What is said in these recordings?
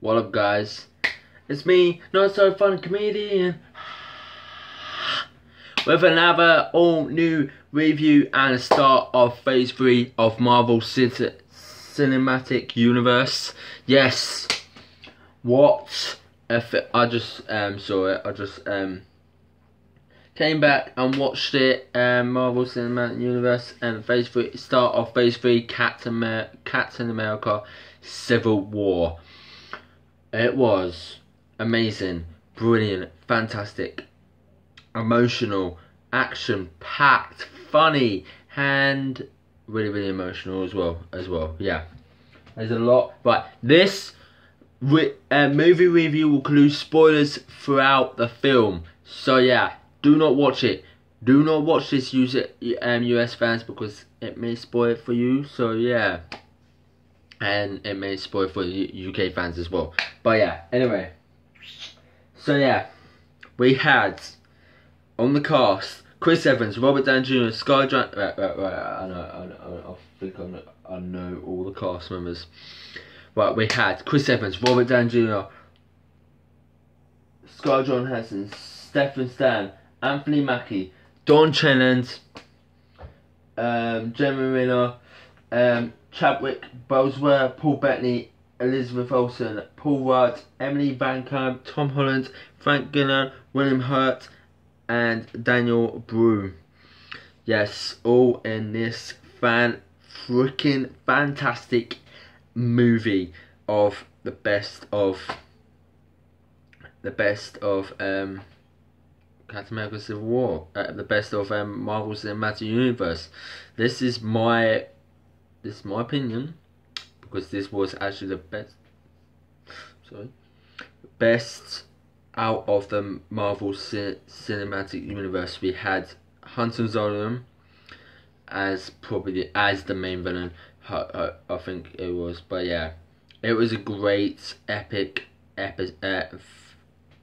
What up, guys? It's me, not so fun comedian, with another all new review and a start of Phase 3 of Marvel Cinematic Universe. Yes, what if I just saw it? I just came back and watched it. Marvel Cinematic Universe and Phase 3, start of Phase 3, Captain America Civil War. It was amazing, brilliant, fantastic, emotional, action-packed, funny, and really emotional as well. Yeah, there's a lot. Right, this movie review will include spoilers throughout the film. So yeah, do not watch it. Do not watch this, US fans, because it may spoil it for you. So yeah. And it may spoil for UK fans as well. But yeah, anyway. So yeah, we had on the cast Chris Evans, Robert Downey Jr., Scarlett. I know all the cast members. Right, we had Chris Evans, Robert Downey Jr., Scarlett Johansson, Stephen Stan, Anthony Mackie, Don Cheadle, Renner, Chadwick, Boseman, Paul Bettany, Elizabeth Olsen, Paul Rudd, Emily Van Camp, Tom Holland, Frank Gunnar, William Hurt, and Daniel Broom. Yes, all in this freaking fantastic movie of the best of Captain America Civil War, the best of Marvel Cinematic Universe. This is my opinion, because this was actually the best out of the Marvel Cinematic Universe. We had Hunter Zolom as the main villain. I think it was, but yeah, it was a great epic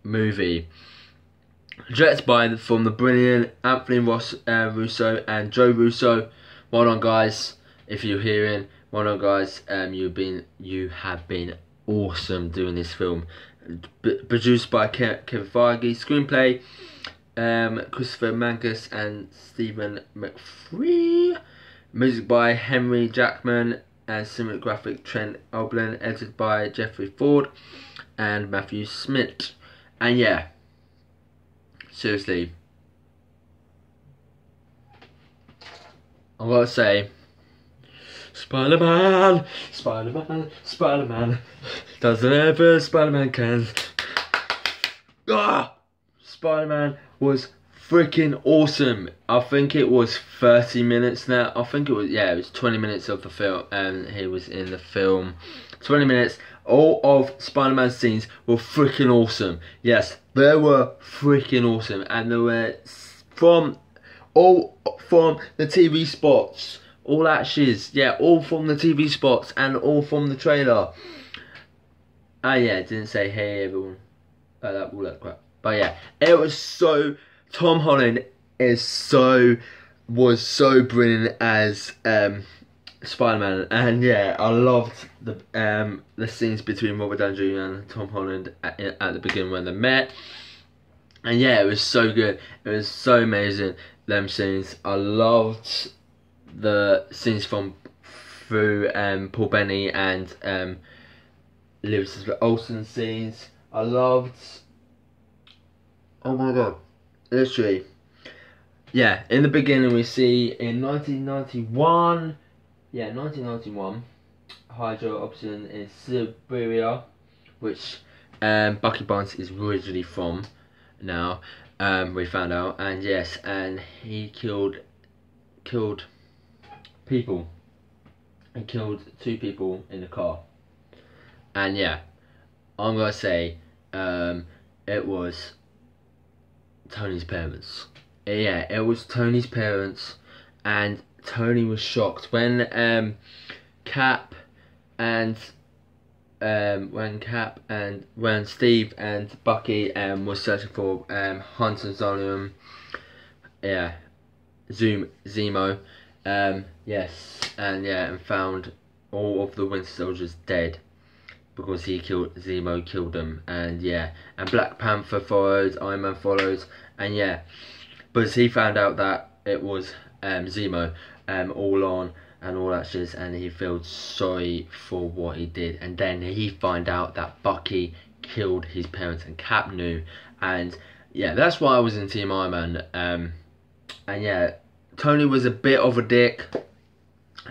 movie. Directed from the brilliant Alfre Russo and Joe Russo. Well done, guys. If you're hearing, well done, guys. You have been awesome doing this film. Produced by Kevin Feige. Screenplay Christopher Mankus and Stephen McFree. Music by Henry Jackman and cinematographic Trent Oberlin. Edited by Jeffrey Ford and Matthew Smith. And yeah, seriously, I gotta say, Spider-Man does whatever Spider-Man can. Spider-Man was freaking awesome. I think it was 30 minutes now. I think it was 20 minutes of the film, and he was in the film. 20 minutes. All of Spider-Man's scenes were freaking awesome. Yes, they were freaking awesome, and they were from the TV spots. All that shiz, yeah, all from the TV spots and all from the trailer. Yeah, it didn't say hey everyone, all that crap. But yeah, it was so. Tom Holland was so brilliant as Spider-Man, and yeah, I loved the scenes between Robert Downey Jr. and Tom Holland at the beginning when they met. And yeah, it was so good. It was so amazing, them scenes. I loved the scenes through Paul Bettany and Elizabeth Olsen scenes. I loved, oh my god, literally, yeah, in the beginning we see in 1991, Hydra Option in Siberia, which Bucky Barnes is originally from now, we found out, and yes, and he killed people. He killed 2 people in the car. And yeah, I'm gonna say it was Tony's parents. Yeah, it was Tony's parents, and Tony was shocked when Cap and when Steve and Bucky were searching for Hunter Zolom, yeah, Zemo, yes, and yeah, and found all of the Winter Soldiers dead. because Zemo killed them, and yeah, and Black Panther followed, Iron Man followed, and yeah, but he found out that it was Zemo all on and all that shit, and he felt sorry for what he did, and then he found out that Bucky killed his parents, and Cap knew, and yeah, that's why I was in Team Iron Man. And yeah, Tony was a bit of a dick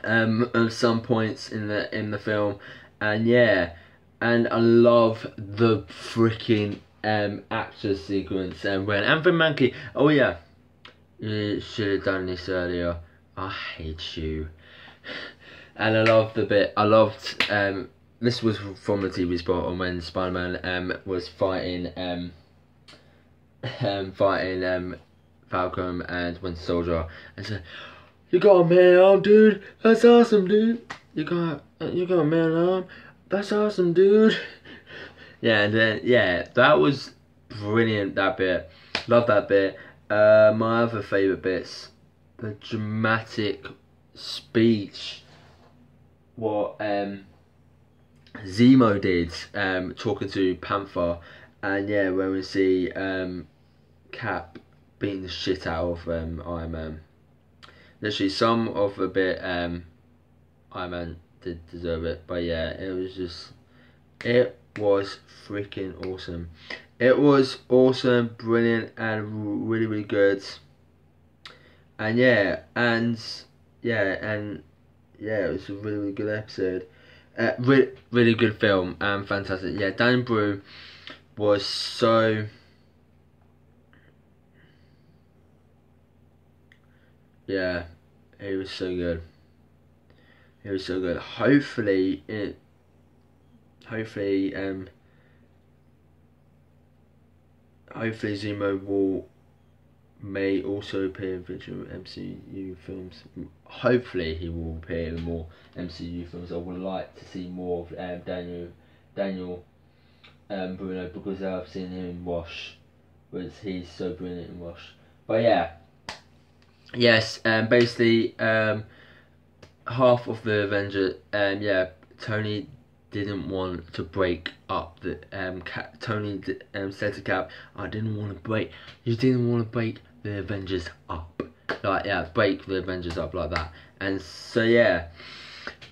at some points in the film, and yeah, and I love the freaking action sequence, and when Anthony Mackie, oh yeah, you should have done this earlier, I hate you. And I loved the bit, I loved this was from the TV spot on when Spider-Man was fighting Falcon and Winter Soldier, and said, "You got a man arm, dude. That's awesome, dude. You got a man arm. That's awesome, dude." Yeah, and then yeah, that was brilliant. That bit, love that bit. My other favourite bits, the dramatic speech, what Zemo did, talking to Panther, and yeah, when we see Cap beating the shit out of Iron Man. Literally, some of the bit Iron Man did deserve it, but yeah, it was freaking awesome. It was awesome, brilliant, and really, really good. And yeah, it was a really, really good episode. Really good film, fantastic. Yeah, Dan Brew was so. Yeah, he was so good. He was so good. Hopefully Zemo may also appear in future MCU films. Hopefully he will appear in more MCU films. I would like to see more of Daniel Bruno, because I've seen him in Wash, but he's so brilliant in Wash. But yeah. Yes, basically, half of the Avengers, yeah, Tony didn't want to break up the, Tony said to Cap, "I didn't want to break, you didn't want to break the Avengers up." Like, yeah, break the Avengers up like that. And so, yeah,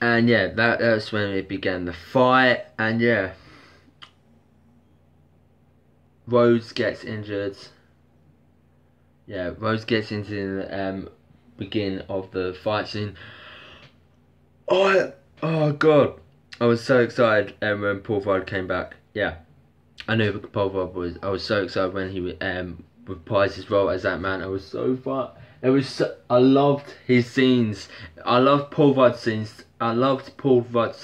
and yeah, that's when it began the fight, and yeah, Rhodes gets injured. Yeah, Rhodes gets into the beginning of the fight scene. Oh god, I was so excited when Paul Rudd came back. Yeah, I knew Paul Rudd was. I was so excited when he reprised his role as that man. I was so fun. I loved his scenes. I loved Paul Rudd's scenes. I loved Paul Rudd's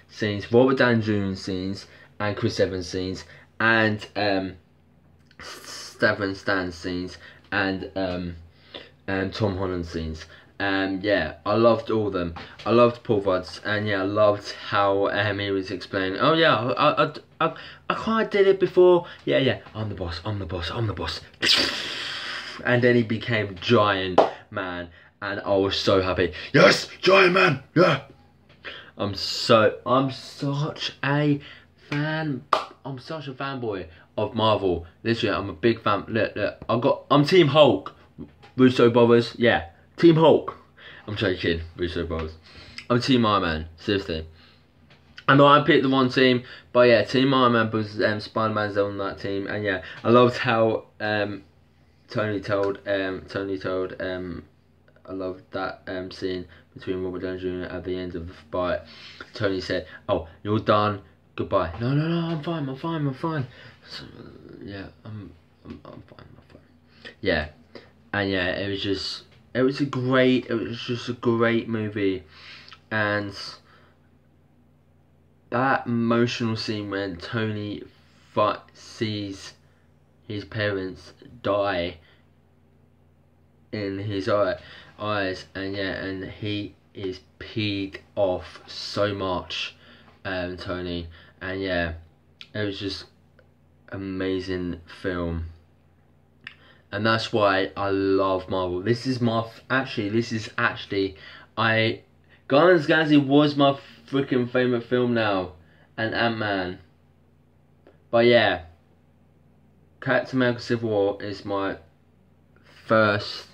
scenes, Robert Downey Jr.'s scenes, and Chris Evans' scenes, and Stephen Stan's scenes, and Tom Holland's scenes. Yeah, I loved all of them. I loved Paul Rudd's, and yeah, I loved how he was explaining. Oh yeah, I kind of did it before. Yeah, I'm the boss. And then he became Giant Man, and I was so happy. Yes, Giant Man. Yeah. I'm such a fan. I'm such a fanboy of Marvel. Literally, I'm a big fan. Look, I'm Team Hulk. Russo brothers, yeah. Team Hulk. I'm joking, Russo brothers. I'm Team Iron Man, seriously. I know I picked the one team, but yeah, Team Iron Man was Spider-Man's on that team, and yeah, I loved how Tony told I loved that scene between Robert Downey Jr. at the end of the fight. Tony said, "Oh, you're done. Goodbye." No, I'm fine. So, yeah, I'm fine. Yeah, and yeah, it was just a great movie, and that emotional scene when Tony sees his parents die in his eyes, and yeah, and he is peed off so much, Tony, and yeah, it was just amazing film, and that's why I love Marvel. This is actually Guardians of the Galaxy was my freaking favourite film now, and Ant-Man. But yeah, Captain America Civil War is my favourite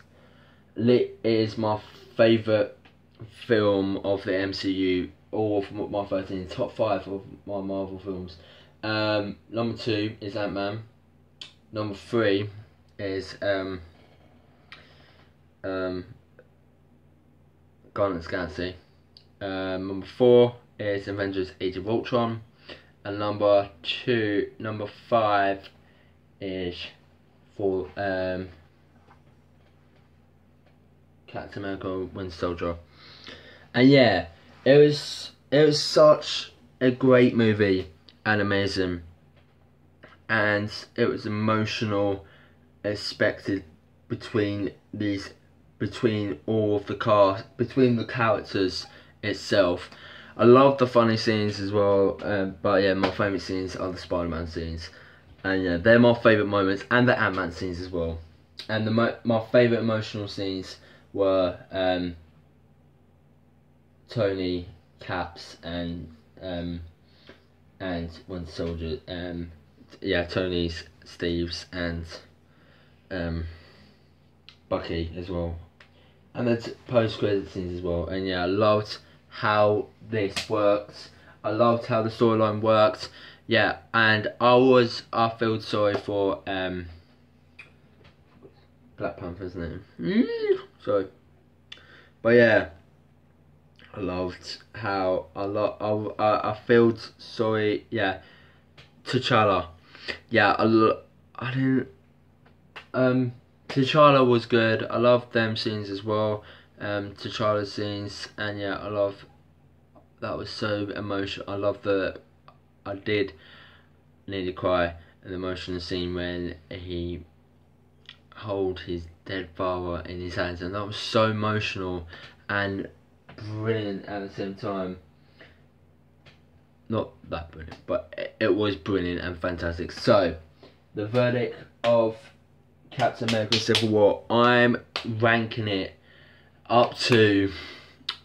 film of the MCU, or of my 13 top 5 of my Marvel films. Number 2 is Ant-Man. Number 3 is Guardians of the Galaxy. Number 4 is Avengers Age of Ultron. And number 5 is for Captain America Winter Soldier. And yeah, it was such a great movie and amazing, and it was emotional, expected between all of the cast, between the characters itself. I love the funny scenes as well, but yeah, my favourite scenes are the Spider-Man scenes, and yeah, they're my favourite moments, and the Ant-Man scenes as well. And my favourite emotional scenes were Tony, Caps, and Winter Soldier. Yeah, Tony's, Steve's, and Bucky as well, and the post-credit scenes as well. And yeah, I loved how this worked. I loved how the storyline worked. Yeah, and I felt sorry for Black Panther's name. Sorry, but yeah, I loved how I felt sorry. Yeah, T'Challa. Yeah, I didn't. T'Challa was good. I loved them scenes as well. T'Challa's scenes, and yeah, that was so emotional. I did nearly cry an emotional scene when he held his dead father in his hands, and that was so emotional and brilliant at the same time. Not that brilliant, but it was brilliant and fantastic. So, the verdict of Captain America Civil War, I'm ranking it up to,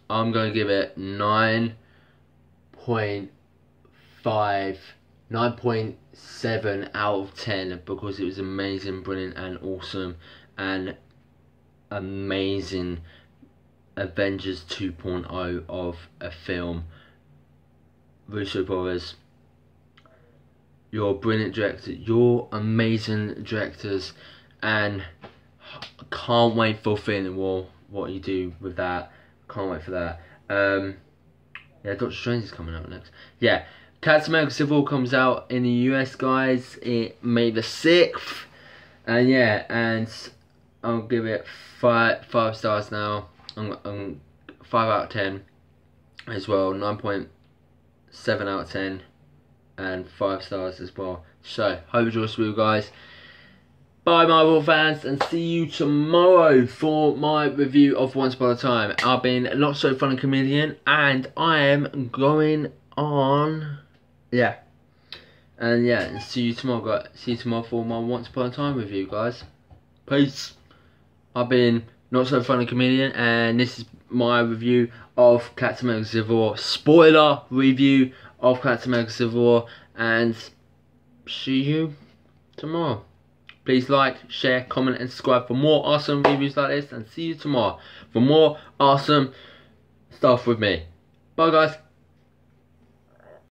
I'm going to give it 9.7 out of 10, because it was amazing, brilliant and awesome, and amazing Avengers 2.0 of a film. Russo brothers, you're a brilliant director, you're amazing directors, and can't wait for Infinity War, what you do with that. Can't wait for that. Yeah, Doctor Strange is coming out next. Yeah, Captain America Civil War comes out in the US, guys, May the 6th. And yeah, and I'll give it 5 stars now. 5 out of 10 as well. 9.7 out of 10 and 5 stars as well. So, hope you enjoyed this video, guys. Bye, Marvel fans, and see you tomorrow for my review of Once Upon a Time. I've been Not So Funny Comedian, and I am going on, yeah. And yeah, and see you tomorrow, guys. See you tomorrow for my Once Upon a Time review, guys. Peace. I've been Not So Funny Comedian, and this is my review of Captain America Civil War. Spoiler review of Captain America Civil War, and see you tomorrow. Please like, share, comment and subscribe for more awesome reviews like this, and see you tomorrow for more awesome stuff with me. Bye, guys.